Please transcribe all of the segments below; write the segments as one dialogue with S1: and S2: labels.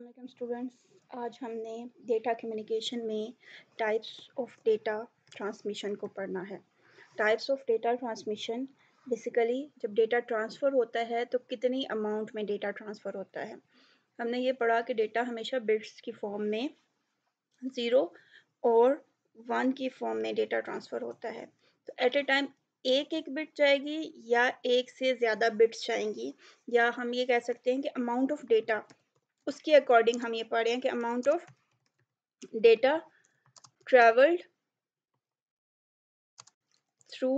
S1: अस्सलाम स्टूडेंट्स, आज हमने डेटा कम्युनिकेशन में टाइप्स ऑफ डेटा ट्रांसमिशन को पढ़ना है। Types of data transmission basically जब डेटा ट्रांसफ़र होता है तो कितनी अमाउंट में डेटा ट्रांसफ़र होता है। हमने ये पढ़ा कि डेटा हमेशा बिट्स की फॉर्म में 0 और 1 की फॉर्म में डेटा ट्रांसफ़र होता है। तो एट ए टाइम एक एक बिट जाएगी या एक से ज़्यादा बिट्स जाएंगी, या हम ये कह सकते हैं कि अमाउंट ऑफ डेटा उसके अकॉर्डिंग हम ये पढ़ रहे हैं कि amount of data travelled through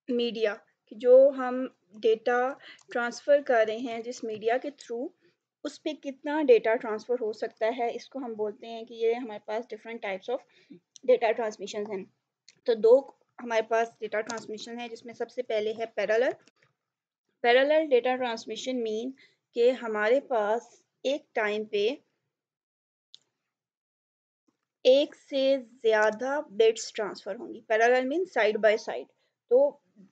S1: media, कि जो हम डेटा ट्रांसफ़र कर रहे हैं जिस मीडिया के थ्रू, उस पे कितना डेटा ट्रांसफ़र हो सकता है, इसको हम बोलते हैं कि ये हमारे पास different types of data transmission हैं। तो दो हमारे पास डेटा ट्रांसमिशन है, जिसमें सबसे पहले है parallel. Parallel data transmission mean कि हमारे पास एक टाइम पे एक से ज़्यादा बिट्स ट्रांसफ़र होंगी। Parallel mean side by side. तो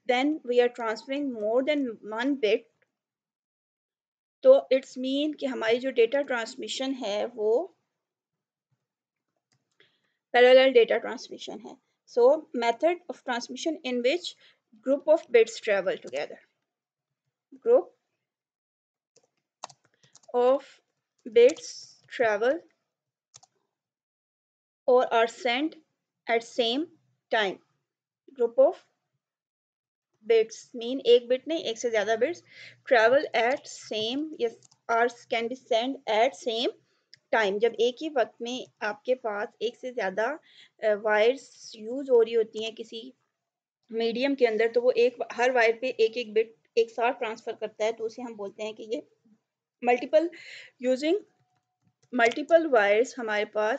S1: then we are transferring more than one bit, तो इट्स मीन कि हमारी जो डेटा ट्रांसमिशन है वो पैरेलल डेटा ट्रांसमिशन है। सो method of transmission in which group of bits travel together, group of bits travel or are sent at same time. Group of bits mean एक bit नहीं, एक से ज़्यादा bits travel at same, yes, or can be sent at same time. जब एक ही वक्त में आपके पास एक से ज़्यादा वायर्स यूज़ हो रही होती हैं किसी मीडियम के अंदर, तो वो एक हर वायर पे एक एक बिट एक साथ ट्रांसफ़र करता है, तो उसे हम बोलते हैं कि ये मल्टीपल यूजिंग मल्टीपल वायर्स हमारे पास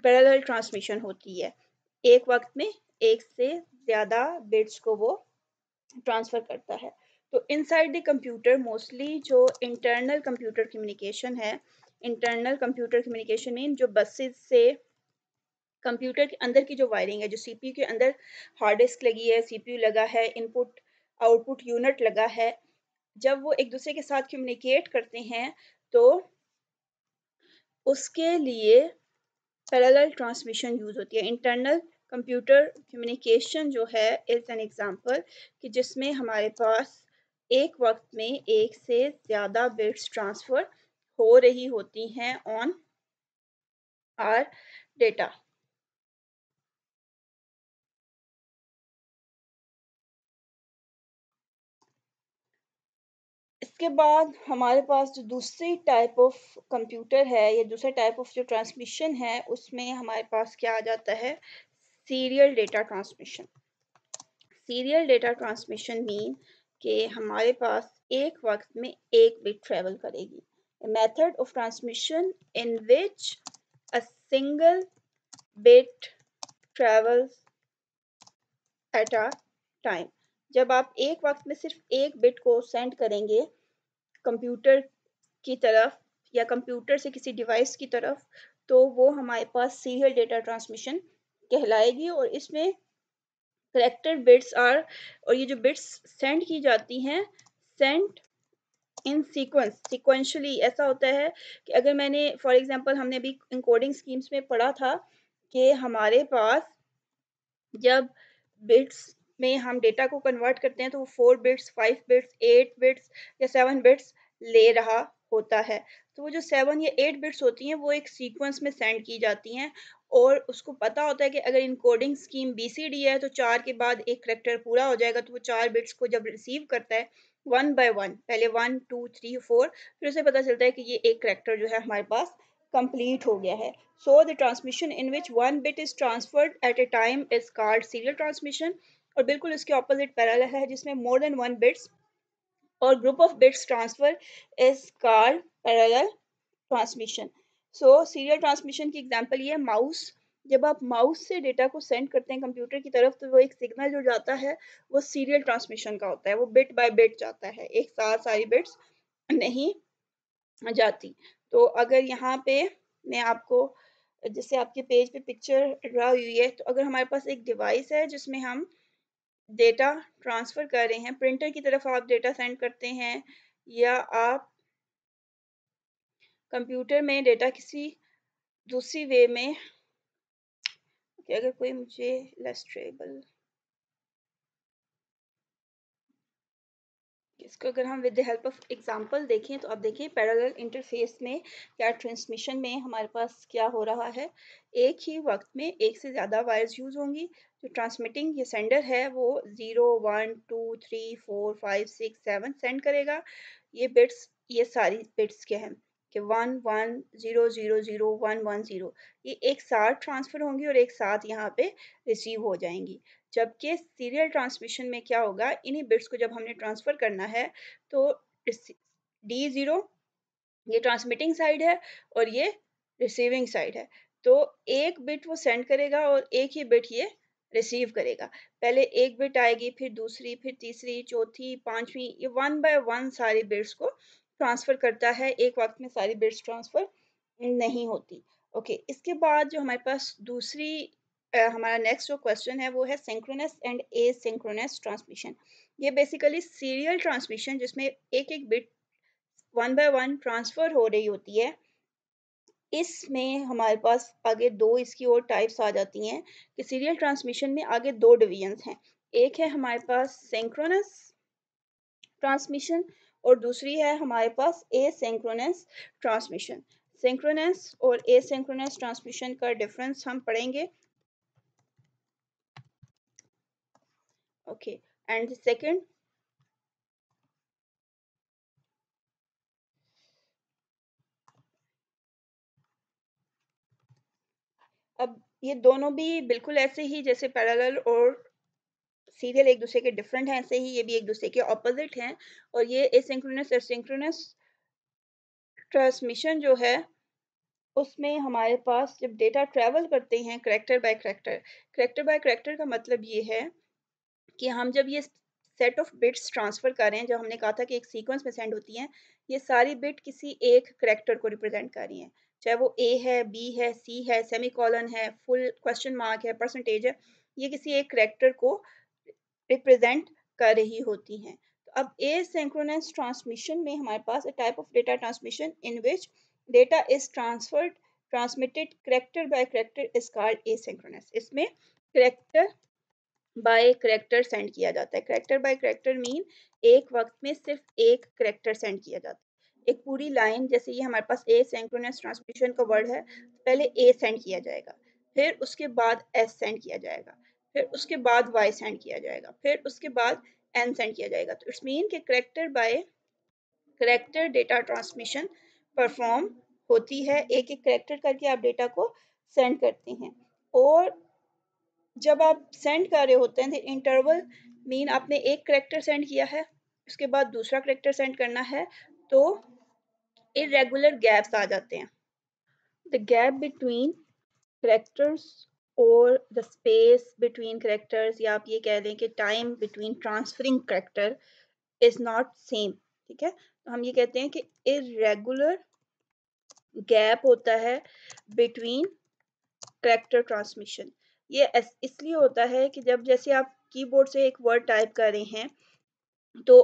S1: पैरेलल ट्रांसमिशन होती है। एक वक्त में एक से ज़्यादा बिट्स को वो ट्रांसफ़र करता है। तो इनसाइड द कंप्यूटर मोस्टली जो इंटरनल कंप्यूटर कम्युनिकेशन है, इंटरनल कंप्यूटर कम्युनिकेशन मीन जो बसेस से कंप्यूटर के अंदर की जो वायरिंग है, जो सीपीयू के अंदर हार्ड डिस्क लगी है, सीपीयू लगा है, इनपुट आउटपुट यूनिट लगा है, जब वो एक दूसरे के साथ कम्युनिकेट करते हैं तो उसके लिए पैरेलल ट्रांसमिशन यूज़ होती है। इंटरनल कंप्यूटर कम्युनिकेशन जो है इज़ एन एग्जांपल, कि जिसमें हमारे पास एक वक्त में एक से ज़्यादा बिट्स ट्रांसफ़र हो रही होती हैं ऑन आर डेटा। इसके बाद हमारे पास जो दूसरी टाइप ऑफ कंप्यूटर है या दूसरा टाइप ऑफ जो ट्रांसमिशन है, उसमें हमारे पास क्या आ जाता है, serial data transmission. Serial data transmission mean कि हमारे पास एक वक्त में एक बिट ट्रेवल करेगी। Method of transmission in which a single bit travels at a time. जब आप एक वक्त में सिर्फ एक बिट को सेंड करेंगे कंप्यूटर की तरफ या कंप्यूटर से किसी डिवाइस की तरफ, तो वो हमारे पास सीरियल डेटा ट्रांसमिशन कहलाएगी। और इसमें करेक्टेड बिट्स आर, और ये जो बिट्स सेंड की जाती हैं, सेंड इन सीक्वेंस, सीक्वेंशली। ऐसा होता है कि अगर मैंने फॉर एग्जांपल हमने अभी इनकोडिंग स्कीम्स में पढ़ा था कि हमारे पास जब बिट्स में हम डेटा को कन्वर्ट करते हैं तो वो 4 बिट्स, 5 बिट्स, 8 बिट्स या 7 बिट्स ले रहा होता है। तो वो जो 7 या 8 बिट्स होती हैं वो एक सीक्वेंस में सेंड की जाती हैं, और उसको पता होता है कि अगर इनकोडिंग स्कीम बीसीडी है तो 4 के बाद एक करैक्टर पूरा हो जाएगा, तो वो 4 बिट्स को जब रिसीव करता है वन बाय वन, पहले 1 2 3 4, फिर उसे पता चलता है कि ये एक करैक्टर जो है हमारे पास कंप्लीट हो गया है। So the transmission in which one bit is transferred at a time is called serial transmission। और बिल्कुल इसके ऑपोजिट पैरेलल है जिसमें more than one bits और group of bits transfer is called parallel transmission। So serial transmission की example ये है mouse. जब आप माउस से डेटा को सेंड करते हैं कंप्यूटर की तरफ, तो वो एक सिग्नल जो जाता है वो सीरियल ट्रांसमिशन का होता है, वो बिट बाय बिट जाता है, एक साथ सारी बिट्स नहीं जाती। तो अगर यहाँ पे मैं आपको, जैसे आपके पेज पे पिक्चर ड्रा हुई है, तो अगर हमारे पास एक डिवाइस है जिसमें हम डेटा ट्रांसफ़र कर रहे हैं, प्रिंटर की तरफ आप डेटा सेंड करते हैं, या आप कंप्यूटर में डेटा किसी दूसरी वे में, कि अगर कोई मुझे इलस्ट्रेबल, इसको अगर हम with the help of example देखें तो आप देखिए पैरेलल इंटरफेस में या ट्रांसमिशन में हमारे पास क्या हो रहा है। एक ही वक्त में एक से ज़्यादा वायर्स यूज़ होंगी। जो ट्रांसमिटिंग ये सेंडर है वो 0 1 2 3 4 5 6 7 सेंड करेगा। ये बिट्स, ये सारी बिट्स क्या हैं कि 1 1 0 0 0 1 1 0, ये एक साथ ट्रांसफ़र होंगी और एक साथ यहाँ पे रिसीव हो जाएंगी। जबकि सीरियल ट्रांसमिशन में क्या होगा, इन्हीं बिट्स को जब हमने ट्रांसफ़र करना है तो D0 ये ट्रांसमिटिंग साइड है और ये रिसीविंग साइड है। तो एक बिट वो सेंड करेगा और एक ही बिट ये रिसीव करेगा। पहले एक बिट आएगी, फिर दूसरी, फिर तीसरी, चौथी, पांचवी, ये वन बाय वन सारी बिट्स को ट्रांसफ़र करता है। एक वक्त में सारी बिट्स ट्रांसफ़र नहीं होती। ओके, इसके बाद जो हमारे पास दूसरी हमारा नेक्स्ट जो क्वेश्चन है वो है सिंक्रोनस एंड एसिंक्रोनस ट्रांसमिशन। ये बेसिकली सीरियल ट्रांसमिशन जिसमें एक एक bit one by one transfer हो रही होती है। इसमें हमारे पास आगे दो इसकी और टाइप्स आ जाती हैं कि सीरियल ट्रांसमिशन में आगे दो डिवीजन्स हैं। एक है हमारे पास सिंक्रोनस ट्रांसमिशन और दूसरी है हमारे पास एसिंक्रोनस ट्रांसमिशन। सिंक्रोनस और एसिंक्रोनस ट्रांसमिशन का डिफरेंस हम पढ़ेंगे। ओके, एंड सेकंड, अब ये दोनों भी बिल्कुल ऐसे ही जैसे पैरेलल और सीरियल एक दूसरे के डिफरेंट हैं, ऐसे ही ये भी एक दूसरे के ऑपोजिट हैं। और ये एसिंक्रोनस और सिंक्रोनस ट्रांसमिशन जो है उसमें हमारे पास जब डेटा ट्रैवल करते हैं character by character, character by character का मतलब ये है कि हम जब ये सेट ऑफ बिट्स ट्रांसफ़र कर रहे हैं, जब हमने कहा था कि एक सीक्वेंस में सेंड होती हैं, ये सारी बिट किसी एक करैक्टर को रिप्रेजेंट कर रही हैं। चाहे वो ए है, बी है, सी है, सेमीकोलन है, फुल क्वेश्चन मार्क है, परसेंटेज है, ये किसी एक करैक्टर को रिप्रेजेंट कर रही होती हैं। तो अब एसिंक्रोनस ट्रांसमिशन में हमारे पास a type of data transmission in which data is transmitted character by character is called asynchronous। इसमें character बाय करैक्टर सेंड किया जाता है। करैक्टर बाय करैक्टर मीन एक वक्त में सिर्फ एक करैक्टर सेंड किया जाता है। एक पूरी लाइन, जैसे ये हमारे पास ए सिंक्रोनस ट्रांसमिशन का वर्ड है, पहले ए सेंड किया जाएगा, फिर उसके बाद एस सेंड किया जाएगा, फिर उसके बाद वाई सेंड किया जाएगा, फिर उसके बाद एन सेंड किया जाएगा। तो इट्स मीन कि character by character data transmission perform होती है। एक एक करैक्टर करके आप डेटा को सेंड करते हैं। और जब आप सेंड कर रहे होते हैं, इंटरवल मीन आपने एक करैक्टर सेंड किया है, उसके बाद दूसरा करैक्टर सेंड करना है, तो इरेगुलर गैप्स आ जाते हैं। द गैप बिटवीन करैक्टर्स और द स्पेस बिटवीन करैक्टर्स, या आप ये कह दें कि time between transferring character is not same. ठीक है, तो हम ये कहते हैं कि इरेगुलर गैप होता है बिटवीन करैक्टर ट्रांसमिशन। ये इसलिए होता है कि जब जैसे आप कीबोर्ड से एक वर्ड टाइप कर रहे हैं, तो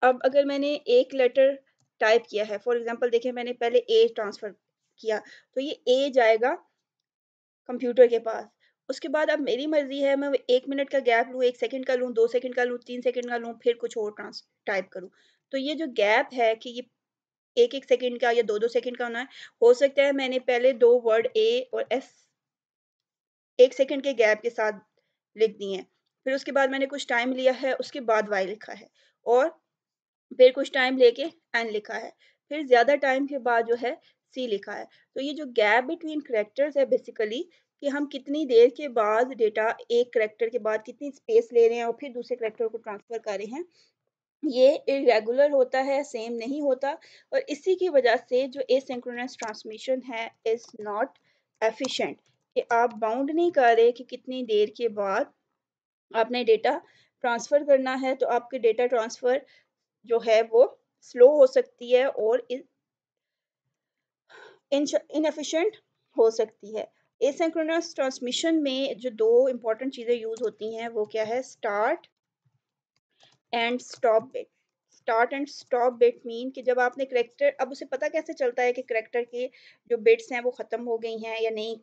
S1: अब अगर मैंने एक लेटर टाइप किया है, फॉर एग्जांपल देखिए मैंने पहले ए ट्रांसफ़र किया, तो ये ए जाएगा कंप्यूटर के पास। उसके बाद अब मेरी मर्ज़ी है मैं 1 मिनट का गैप लूँ, 1 सेकंड का लूँ, 2 सेकंड का लूँ, 3 सेकंड का लूँ, फिर कुछ और टाइप करूँ। तो ये जो गैप है कि ये 1-1 सेकंड का या 2-2 सेकंड का होना है, हो सकता है मैंने पहले 2 वर्ड ए और एस 1 सेकंड के गैप के साथ लिख दिए हैं। फिर उसके बाद मैंने कुछ टाइम लिया है, उसके बाद वाई लिखा है, और फिर कुछ टाइम लेके एन लिखा है, फिर ज़्यादा टाइम के बाद जो है सी लिखा है। तो ये जो गैप बिटवीन करैक्टर्स है बेसिकली, कि हम कितनी देर के बाद डेटा एक करैक्टर के बाद कितनी स्पेस ले रहे हैं और फिर दूसरे करैक्टर को ट्रांसफ़र कर रहे हैं, ये इरेगुलर होता है, सेम नहीं होता। और इसी की वजह से जो एसिंक्रोनस ट्रांसमिशन है इज़ नॉट एफिशिएंट, कि आप बाउंड नहीं कर रहे कि कितनी देर के बाद आपने डेटा ट्रांसफ़र करना है, तो आपके डेटा ट्रांसफ़र जो है वो स्लो हो सकती है और इनएफिशिएंट हो सकती है। एसिंक्रोनस ट्रांसमिशन में जो दो इंपॉर्टेंट चीज़ें यूज़ होती हैं वो क्या है, start and stop bit. Start and stop bit mean कि जब आपने करेक्टर, अब उसे पता कैसे चलता है कि करेक्टर के जो बिट्स हैं वो ख़त्म हो गई हैं या नहीं,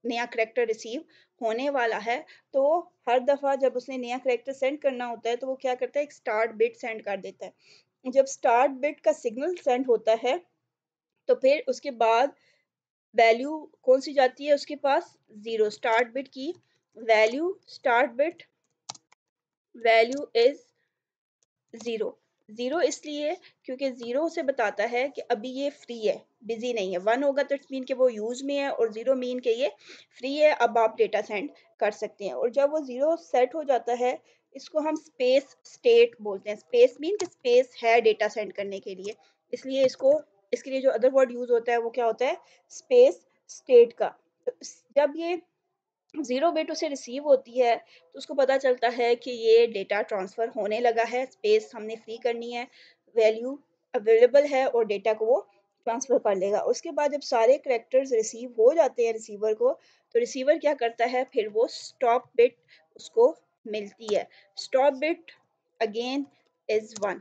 S1: नया करेक्टर रिसीव होने वाला है। तो हर दफ़ा जब उसने नया करेक्टर सेंड करना होता है तो वो क्या करता है, एक स्टार्ट बिट सेंड कर देता है। जब स्टार्ट बिट का सिग्नल सेंड होता है तो फिर उसके बाद वैल्यू कौन सी जाती है उसके पास, ज़ीरो। स्टार्ट बिट की value, start bit value is zero. Zero इसलिए क्योंकि ज़ीरो से बताता है कि अभी ये फ्री है, बिज़ी नहीं है। 1 होगा तो इट्स मीन कि वो यूज़ में है, और ज़ीरो मीन कि ये फ्री है, अब आप डेटा सेंड कर सकते हैं। और जब वो ज़ीरो सेट हो जाता है, इसको हम स्पेस स्टेट बोलते हैं। स्पेस मीन कि स्पेस है डेटा सेंड करने के लिए, इसलिए इसको, इसके लिए जो अदर वर्ड यूज़ होता है वो क्या होता है, स्पेस स्टेट का। तो जब ये ज़ीरो बिट उसे रिसीव होती है तो उसको पता चलता है कि ये डेटा ट्रांसफ़र होने लगा है, स्पेस हमने फ्री करनी है, वैल्यू अवेलेबल है और डेटा को वो ट्रांसफ़र कर लेगा। उसके बाद जब सारे करैक्टर्स रिसीव हो जाते हैं रिसीवर को, तो रिसीवर क्या करता है, फिर वो स्टॉप बिट उसको मिलती है। Stop bit again is 1।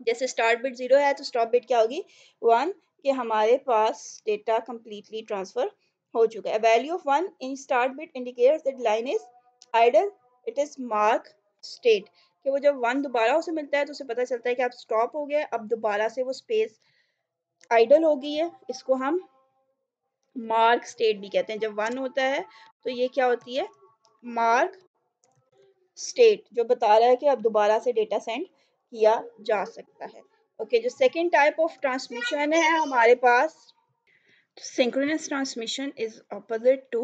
S1: जैसे स्टार्ट बिट 0 है तो स्टॉप बिट क्या होगी, 1, कि हमारे पास डेटा कंप्लीटली ट्रांसफर हो चुका है। Value of 1 in start bit indicates that line is idle, it is mark state, कि वो जब 1 दोबारा उसे मिलता है तो उसे पता चलता है कि अब स्टॉप हो गया, अब दोबारा से वो स्पेस आइडल हो गई है। इसको हम मार्क स्टेट भी कहते हैं। जब 1 होता है तो ये क्या होती है, मार्क स्टेट, जो बता रहा है कि अब दोबारा से डेटा सेंड किया जा सकता है। ओके, जो सेकेंड टाइप ऑफ ट्रांसमिशन है हमारे पास, synchronous transmission is opposite to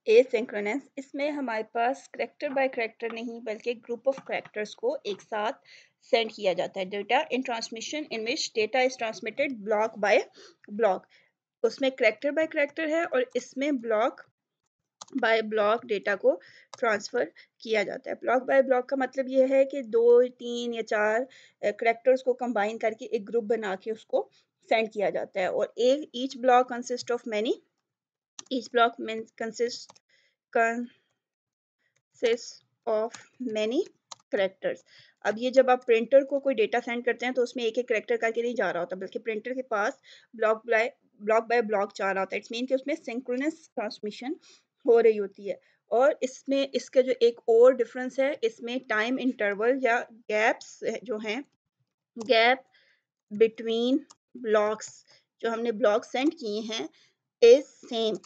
S1: asynchronous. इसमें हमारे पास करेक्टर बाय करेक्टर नहीं बल्कि ग्रुप ऑफ करेक्टर्स को एक साथ सेंड किया जाता है। Data in transmission in which data is transmitted block bye block, उसमें करेक्टर बाय करेक्टर है और इसमें ब्लॉक बाय ब्लॉक डेटा को ट्रांसफ़र किया जाता है। ब्लॉक बाय ब्लॉक का मतलब ये है कि 2, 3 या 4 करैक्टर्स को कंबाइन करके एक ग्रुप बना के उसको सेंड किया जाता है। और एक each block consist of many, each block means consist of many characters. अब ये जब आप प्रिंटर को कोई डेटा सेंड करते हैं तो उसमें एक-एक करैक्टर करके नहीं जा रहा होता, बल्कि प्रिंटर के पास ब्लॉक बाय ब्लॉक जा रहा होता है। इट्स मीन कि उसमें सिंक्रोनस ट्रांसमिशन हो रही होती है। और इसमें इसका जो एक और डिफरेंस है, इसमें टाइम इंटरवल या गैप्स जो हैं, गैप बिटवीन ब्लॉक्स, जो हमने ब्लॉक सेंड किए हैं, इज सेम।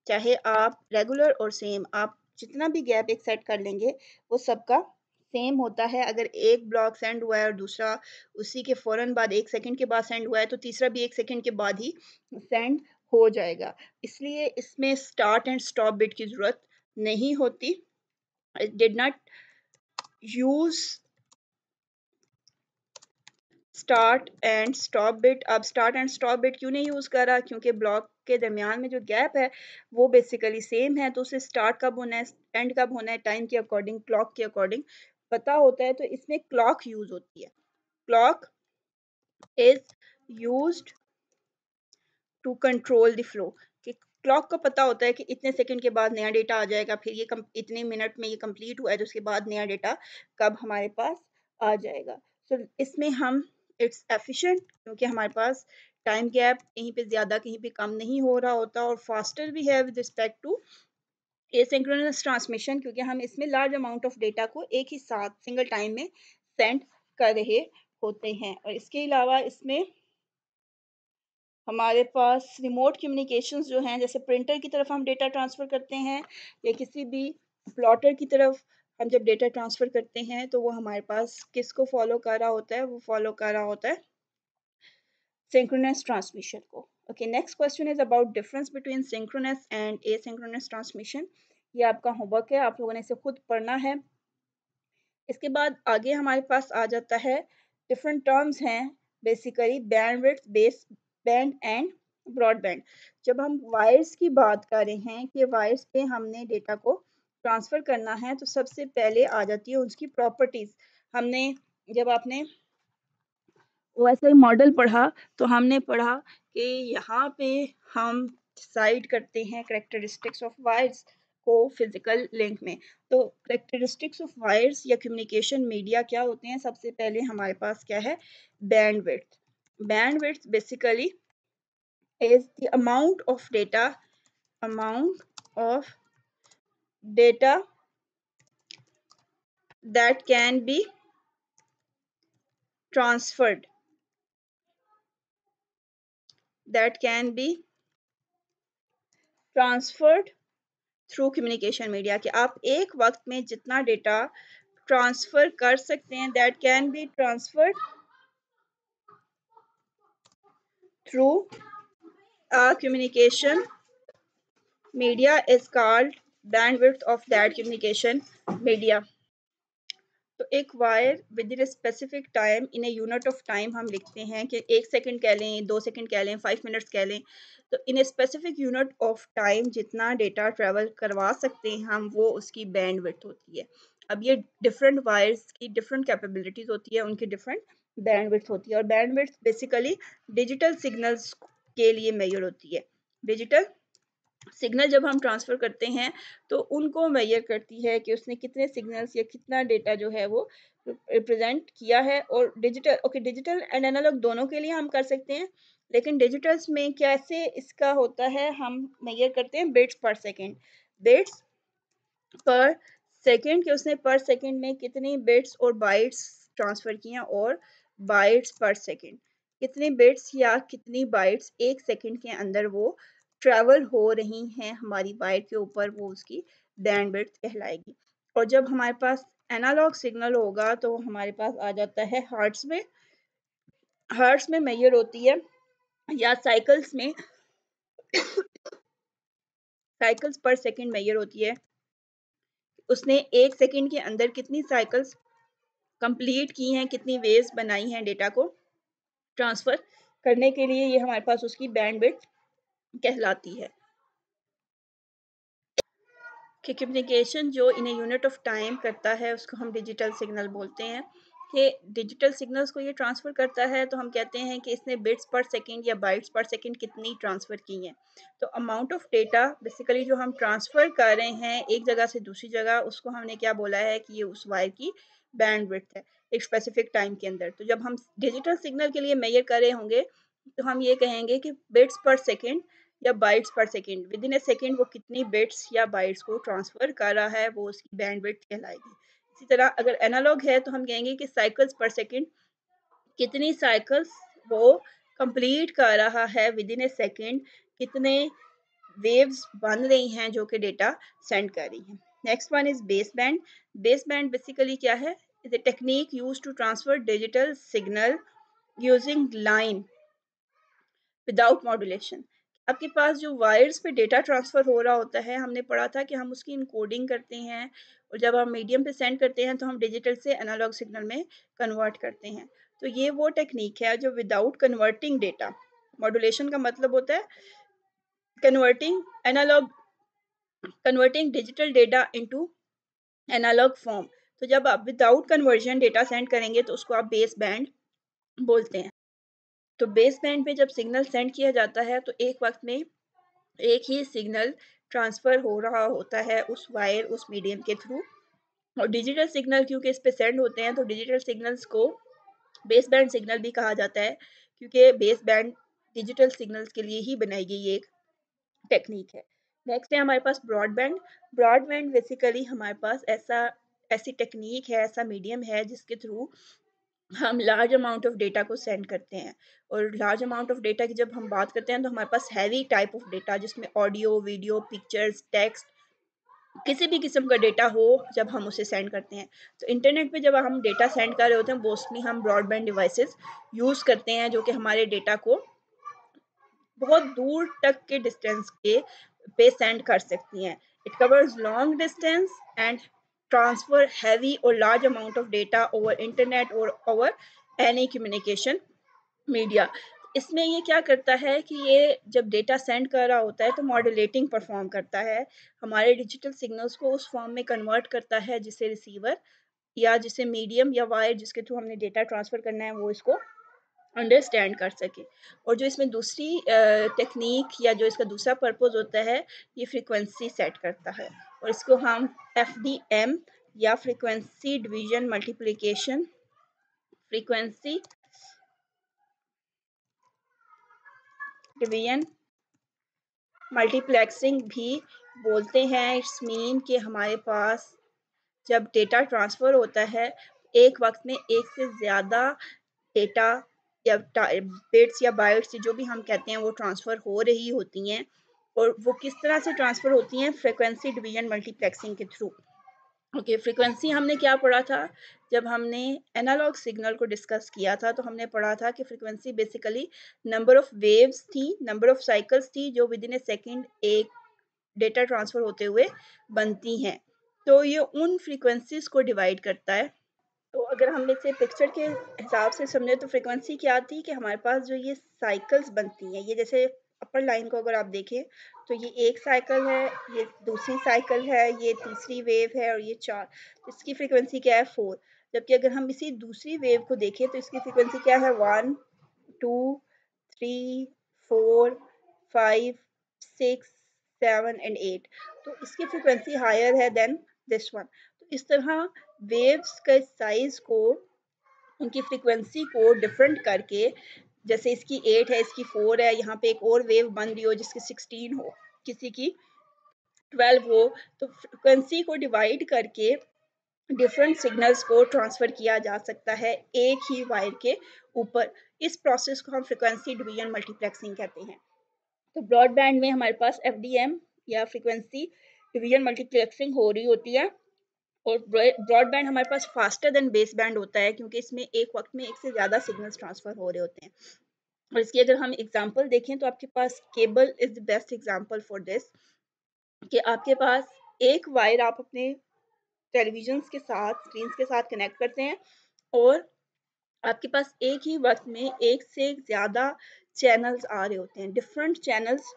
S1: चाहे आप रेगुलर और सेम, आप जितना भी गैप एक सेट कर लेंगे वो सबका सेम होता है। अगर एक ब्लॉक सेंड हुआ है और दूसरा उसी के फ़ौरन बाद 1 सेकंड के बाद सेंड हुआ है तो तीसरा भी 1 सेकंड के बाद ही सेंड हो जाएगा। इसलिए इसमें स्टार्ट एंड स्टॉप बिट की ज़रूरत नहीं होती। I did not use start and stop bit. अब स्टार्ट एंड स्टॉप बिट क्यों नहीं यूज़ करा, क्योंकि ब्लॉक के दरमियान में जो गैप है वो बेसिकली सेम है, तो उसे स्टार्ट कब होना है, एंड कब होना है, टाइम के अकॉर्डिंग, क्लॉक के अकॉर्डिंग पता होता है। तो इसमें क्लॉक यूज़ होती है। Clock is used to control the flow, कि क्लॉक को पता होता है कि इतने सेकंड के बाद नया डेटा आ जाएगा, फिर ये इतने मिनट में ये कंप्लीट हुआ है तो उसके बाद नया डेटा कब हमारे पास आ जाएगा। सो इसमें हम इट्स एफिशिएंट, क्योंकि हमारे पास टाइम गैप कहीं पे ज़्यादा कहीं पे कम नहीं हो रहा होता, और फास्टर भी है with respect to asynchronous transmission, क्योंकि हम इसमें लार्ज अमाउंट ऑफ डेटा को एक ही साथ सिंगल टाइम में सेंड कर रहे होते हैं। और इसके अलावा इसमें हमारे पास रिमोट कम्युनिकेशंस जो हैं, जैसे प्रिंटर की तरफ हम डेटा ट्रांसफ़र करते हैं या किसी भी प्लॉटर की तरफ हम जब डेटा ट्रांसफ़र करते हैं तो वो हमारे पास किसको फॉलो कर रहा होता है, वो फॉलो कर रहा होता है सिंक्रोनस ट्रांसमिशन को। Okay, next question is about difference between synchronous and asynchronous transmission. ये आपका होमवर्क है, आप लोगों ने इसे खुद पढ़ना है। इसके बाद आगे हमारे पास आ जाता है डिफरेंट टर्म्स हैं basically, bandwidth, base band and broadband. जब हम वायर्स की बात कर रहे हैं कि वायर्स पे हमने डेटा को ट्रांसफ़र करना है तो सबसे पहले आ जाती है उसकी प्रॉपर्टीज़। हमने जब आपने वैसे ही मॉडल पढ़ा तो हमने पढ़ा कि यहाँ पे हम डिसाइड करते हैं करेक्टरिस्टिक्स ऑफ वायर्स। को फिजिकल लिंक में। तो करेक्टरिस्टिक्स ऑफ वायर्स या कम्युनिकेशन मीडिया क्या होते हैं? सबसे पहले हमारे पास क्या है? Bandwidth. Bandwidth basically is the amount of data that can be transferred that can be transferred through communication media कि आप एक वक्त में जितना डेटा ट्रांसफर कर सकते हैं that can be transferred through communication media is called bandwidth of that communication media। तो एक wire with in specific time in a unit of time हम लिखते हैं कि 1 सेकंड कह लें, 2 सेकंड कह लें, 5 मिनट्स कह लें। तो in a specific unit of time जितना डेटा ट्रेवल करवा सकते हैं हम, वो उसकी बैंडविड्थ होती है। अब ये डिफरेंट वायर्स की डिफरेंट कैपेबिलिटीज होती है, उनकी डिफरेंट बैंडविड्थ होती है। और बैंडविड्थ बेसिकली डिजिटल सिग्नल्स के लिए मेजर होती है। डिजिटल सिग्नल जब हम ट्रांसफ़र करते हैं तो उनको मेजर करती है कि उसने कितने सिग्नल्स या कितना डेटा जो है वो रिप्रेजेंट किया है। और डिजिटल एंड एनालॉग दोनों के लिए हम कर सकते हैं, लेकिन डिजिटल्स में कैसे इसका होता है, हम मेजर करते हैं बिट्स पर सेकेंड। बिट्स पर सेकेंड कि उसने पर सेकेंड में कितनी बिट्स और बाइट्स ट्रांसफ़र किए हैं, और बाइट्स पर सेकेंड कितनी बिट्स या कितनी बाइट्स 1 सेकेंड के अंदर वो ट्रैवल हो रही हैं हमारी वायर के ऊपर, वो उसकी बैंडविड्थ कहलाएगी। और जब हमारे पास एनालॉग सिग्नल होगा तो हमारे पास आ जाता है हर्ट्ज में। हर्ट्ज में मेजर होती है या साइकिल्स पर सेकेंड मेजर होती है। उसने 1 सेकेंड के अंदर कितनी साइकिल्स कंप्लीट की हैं, कितनी वेव्स बनाई हैं डेटा को ट्रांसफ़र करने के लिए, ये हमारे पास उसकी बैंडविड्थ कहलाती है। कि कम्युनिकेशन जो इन ए यूनिट ऑफ टाइम करता है उसको हम डिजिटल सिग्नल बोलते हैं। कि डिजिटल सिग्नल्स को ये ट्रांसफ़र करता है तो हम कहते हैं कि इसने बिट्स पर सेकंड या बाइट्स पर सेकंड कितनी ट्रांसफ़र की हैं। तो अमाउंट ऑफ डेटा बेसिकली जो हम ट्रांसफ़र कर रहे हैं एक जगह से दूसरी जगह, उसको हमने क्या बोला है कि ये उस वायर की बैंडविड्थ है एक स्पेसिफिक टाइम के अंदर। तो जब हम डिजिटल सिग्नल के लिए मेजर कर रहे होंगे तो हम ये कहेंगे कि बिट्स पर सेकेंड या बाइट्स पर second, with in A second वो कितनी बिट्स या बाइट्स को ट्रांसफ़र कर रहा है, वो उसकी बैंडविड्थ कहलाएगी। इसी तरह अगर एनालॉग है तो हम कहेंगे कि साइकिल्स पर सेकेंड कितनी साइकिल्स वो कंप्लीट कर रहा है, विद इन ए सेकेंड कितने वेव्स बन रही हैं जो कि डेटा सेंड कर रही हैं। Next one is base band. Base band basically क्या है? Is a technique use to transfer digital signal using line without modulation. आपके पास जो वायर्स पे डेटा ट्रांसफ़र हो रहा होता है, हमने पढ़ा था कि हम उसकी इनकोडिंग करते हैं और जब हम मीडियम पे सेंड करते हैं तो हम डिजिटल से एनालॉग सिग्नल में कन्वर्ट करते हैं। तो ये वो टेक्निक है जो विदाउट कन्वर्टिंग डेटा, मॉड्यूलेशन का मतलब होता है converting analog converting digital data into analog form. तो जब आप विदाउट कन्वर्जन डेटा सेंड करेंगे तो उसको आप बेस बैंड बोलते हैं। तो बेस बैंड पे जब सिग्नल सेंड किया जाता है तो एक वक्त में एक ही सिग्नल ट्रांसफ़र हो रहा होता है उस वायर उस मीडियम के थ्रू। और डिजिटल सिग्नल क्योंकि इस पे सेंड होते हैं तो डिजिटल सिग्नल्स को बेस बैंड सिग्नल भी कहा जाता है, क्योंकि बेस बैंड डिजिटल सिग्नल्स के लिए ही बनाई गई एक टेक्निक है। नेक्स्ट है हमारे पास ब्रॉडबैंड। ब्रॉडबैंड बेसिकली हमारे पास ऐसी टेक्निक है, ऐसा मीडियम है जिसके थ्रू हम लार्ज अमाउंट ऑफ डेटा को सेंड करते हैं। और लार्ज अमाउंट ऑफ डेटा की जब हम बात करते हैं तो हमारे पास हैवी टाइप ऑफ डेटा जिसमें ऑडियो, वीडियो, पिक्चर्स, टेक्स्ट, किसी भी किस्म का डेटा हो जब हम उसे सेंड करते हैं। तो इंटरनेट पे जब हम डेटा सेंड कर रहे होते हैं मोस्टली हम ब्रॉडबैंड डिवाइसेस यूज़ करते हैं जो कि हमारे डेटा को बहुत दूर तक के डिस्टेंस के पे सेंड कर सकती हैं। It covers long distance and transfer heavy और large amount of data over internet और ओवर एनी कम्युनिकेशन मीडिया। इसमें ये क्या करता है कि ये जब डेटा सेंड कर रहा होता है तो मॉड्यूलेटिंग परफॉर्म करता है, हमारे डिजिटल सिग्नल्स को उस फॉर्म में कन्वर्ट करता है जिसे रिसीवर या जिसे मीडियम या वायर जिसके थ्रू हमने डेटा ट्रांसफ़र करना है वो इसको अंडरस्टैंड कर सके। और जो इसमें दूसरी टेक्निक या जो इसका दूसरा पर्पस होता है, ये फ्रीक्वेंसी सेट करता है और इसको हम FDM या frequency division multiplication, frequency division multiplexing भी बोलते हैं। इट्स मीन कि हमारे पास जब डेटा ट्रांसफ़र होता है, एक वक्त में एक से ज़्यादा डेटा या बिट्स या बाइट्स जो भी हम कहते हैं वो ट्रांसफ़र हो रही होती हैं, और वो किस तरह से ट्रांसफ़र होती हैं, फ्रीक्वेंसी डिवीजन मल्टीप्लेक्सिंग के थ्रू। ओके, फ्रीक्वेंसी हमने क्या पढ़ा था जब हमने एनालॉग सिग्नल को डिस्कस किया था, तो हमने पढ़ा था कि frequency basically number of waves थी, नंबर ऑफ साइकिल्स थी जो विद इन ए सेकेंड एक डेटा ट्रांसफ़र होते हुए बनती हैं। तो ये उन फ्रीक्वेंसीज़ को डिवाइड करता है। तो अगर हम इसे पिक्चर के हिसाब से समझें तो फ्रीक्वेंसी क्या आती है कि हमारे पास जो ये साइकिल्स बनती हैं, ये जैसे अपर लाइन को अगर आप देखें तो ये एक साइकिल है, ये दूसरी साइकिल है, ये तीसरी वेव है और ये 4। इसकी फ्रीक्वेंसी क्या है 4। जबकि अगर हम इसी दूसरी वेव को देखें तो इसकी फ्रीक्वेंसी क्या है 1, 2, 3, 4, 5, 6, 7 एंड 8। तो इसकी फ्रीक्वेंसी हायर है देन दिस वन। तो इस तरह वेव्स के साइज को, उनकी फ्रीक्वेंसी को डिफरेंट करके, जैसे इसकी 8 है, इसकी 4 है, यहाँ पे एक और वेव बन रही हो जिसकी 16 हो, किसी की 12 हो, तो फ्रीक्वेंसी को डिवाइड करके डिफरेंट सिग्नल्स को ट्रांसफर किया जा सकता है एक ही वायर के ऊपर। इस प्रोसेस को हम फ्रीक्वेंसी डिवीजन मल्टीप्लेक्सिंग कहते हैं। तो ब्रॉडबैंड में हमारे पास FDM या फ्रीक्वेंसी डिवीजन मल्टीप्लेक्सिंग हो रही होती है, और ब्रॉडबैंड हमारे पास फास्टर देन बेस बैंड होता है क्योंकि इसमें एक वक्त में एक से ज़्यादा सिग्नल्स ट्रांसफ़र हो रहे होते हैं। और इसकी अगर हम एग्जांपल देखें तो आपके पास cable is the best example for this, कि आपके पास एक वायर आप अपने टेलीविजन्स के साथ, स्क्रीन्स के साथ कनेक्ट करते हैं, और आपके पास एक ही वक्त में एक से ज़्यादा चैनल्स आ रहे होते हैं, डिफरेंट चैनल्स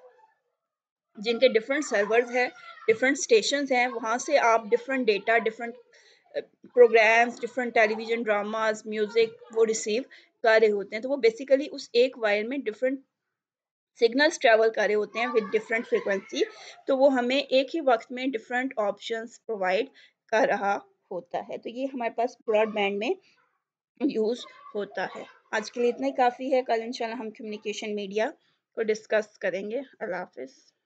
S1: जिनके डिफरेंट सर्वर्स हैं, डिफरेंट स्टेशंस हैं, वहाँ से आप different data, different programs, different television dramas, music वो रिसीव कर रहे होते हैं। तो वो बेसिकली उस एक वायर में डिफरेंट सिग्नल्स ट्रैवल कर रहे होते हैं विद डिफरेंट फ्रीक्वेंसी। तो वो हमें एक ही वक्त में डिफरेंट ऑप्शंस प्रोवाइड कर रहा होता है। तो ये हमारे पास ब्रॉडबैंड में यूज़ होता है। आज के लिए इतना ही काफ़ी है। कल इंशाल्लाह हम कम्युनिकेशन मीडिया को डिस्कस करेंगे। अल्लाह हाफ़िज़।